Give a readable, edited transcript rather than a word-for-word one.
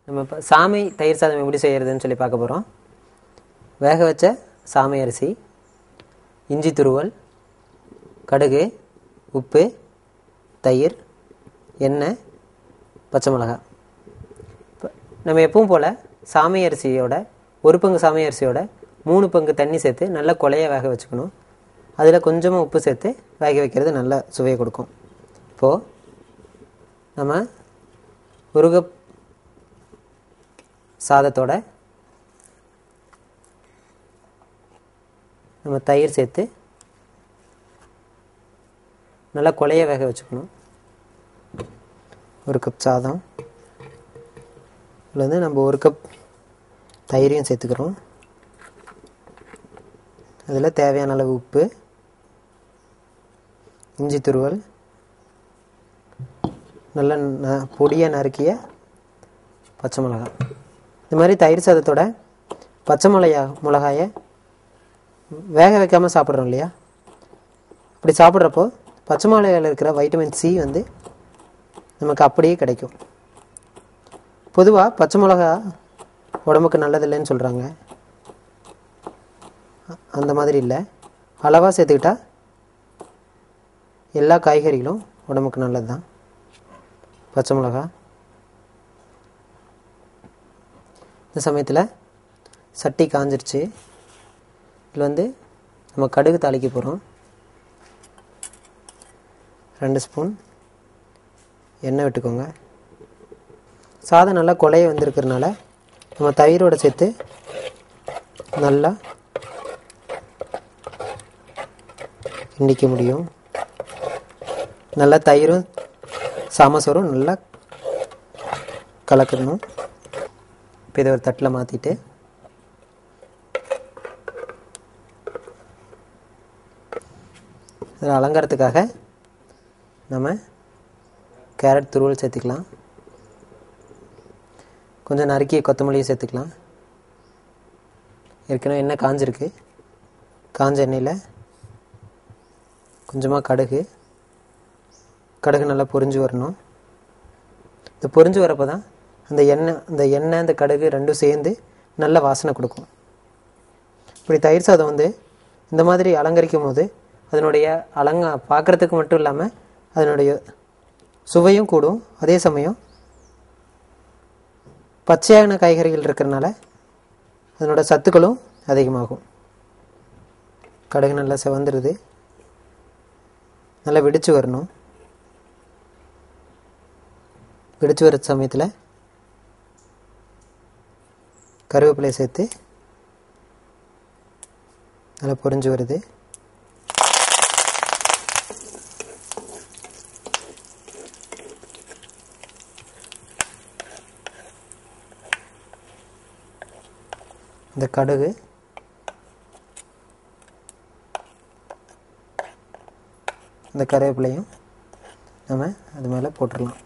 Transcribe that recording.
நம்ம இப்போ சாமை தயிர் சாதம் எப்படி செய்கிறதுன்னு சொல்லி பார்க்க போகிறோம். வேக வச்ச சாமை அரிசி, இஞ்சி துருவல், கடுகு, உப்பு, தயிர், எண்ணெய், பச்சை மிளகாய். இப்போ நம்ம எப்பவும் போல் சாமை அரிசியோட 1 பங்கு சாமை அரிசியோட 3 பங்கு தண்ணி சேர்த்து நல்லா கொலைய வேக வச்சுக்கணும். அதில் கொஞ்சமாக உப்பு சேர்த்து வேக வைக்கிறது நல்ல சுவையை கொடுக்கும். இப்போது நம்ம 1 கப் சாதத்தோட நம்ம தயிர் சேர்த்து நல்லா கொலைய வேக வச்சுக்கணும். 1 கப் சாதம் இதில் வந்து நம்ம 1 கப் தயிரையும் சேர்த்துக்கிறோம். அதில் தேவையான அளவு உப்பு, இஞ்சி துருவல், நல்ல பொடியாக நறுக்கிய பச்சை மிளகாய். இந்த மாதிரி தயிர் சாதத்தோட பச்சை மிளகாயை வேக வைக்காமல் சாப்பிட்றோம் இல்லையா? அப்படி சாப்பிட்றப்போ பச்சை மிளகாயில் இருக்கிற வைட்டமின் சி வந்து நமக்கு அப்படியே கிடைக்கும். பொதுவாக பச்சை மிளகா உடம்புக்கு நல்லதில்லைன்னு சொல்கிறாங்க. அந்த மாதிரி இல்லை, அளவாக சேர்த்துக்கிட்டா எல்லா காய்கறிகளும் உடம்புக்கு நல்லது தான். பச்சை மிளகா இந்த சமயத்தில் சட்டி காஞ்சிருச்சு. இதில் வந்து நம்ம கடுகு தாளிக்க போகிறோம். 2 ஸ்பூன் எண்ணெய் விட்டுக்கோங்க. சாதம் நல்லா கொலைய வந்திருக்கிறதுனால நம்ம தயிரோடு சேர்த்து நல்லா கிண்டிக்க முடியும். நல்லா தயிரும் சாமசோறும் நல்லா கலக்கணும். இப்போ இதை ஒரு தட்டில் மாற்றிட்டு இதில் அலங்காரத்துக்காக நம்ம கேரட் துருவல் சேர்த்துக்கலாம். கொஞ்சம் நறுக்கிய கொத்தமல்லியை சேர்த்துக்கலாம். ஏற்கனவே எண்ணெய் காஞ்சிருக்கு. காஞ்ச எண்ணெயில் கொஞ்சமாக கடுகு நல்லா பொரிஞ்சு வரணும். இந்த பொரிஞ்சு வரப்போ தான் அந்த எண்ணெய் அந்த கடுகு ரெண்டும் சேர்ந்து நல்ல வாசனை கொடுக்கும். இப்படி தயிர் சாதம் வந்து இந்த மாதிரி அலங்கரிக்கும் போது அதனுடைய பார்க்குறதுக்கு மட்டும் இல்லாமல் அதனுடைய சுவையும் கூடும். அதே சமயம் பச்சையான காய்கறிகள் இருக்கிறனால அதனோட சத்துக்களும் அதிகமாகும். கடுகு நல்லா செவந்துடுது. நல்லா வெடிச்சு வரணும். வெடிச்சு வர சமயத்தில் கருவேப்பிலையை சேர்த்து நல்லா பொரிஞ்சு வருது. இந்த கடுகு இந்த கருவேப்பிலையும் நம்ம அது மேலே போட்டுடலாம்.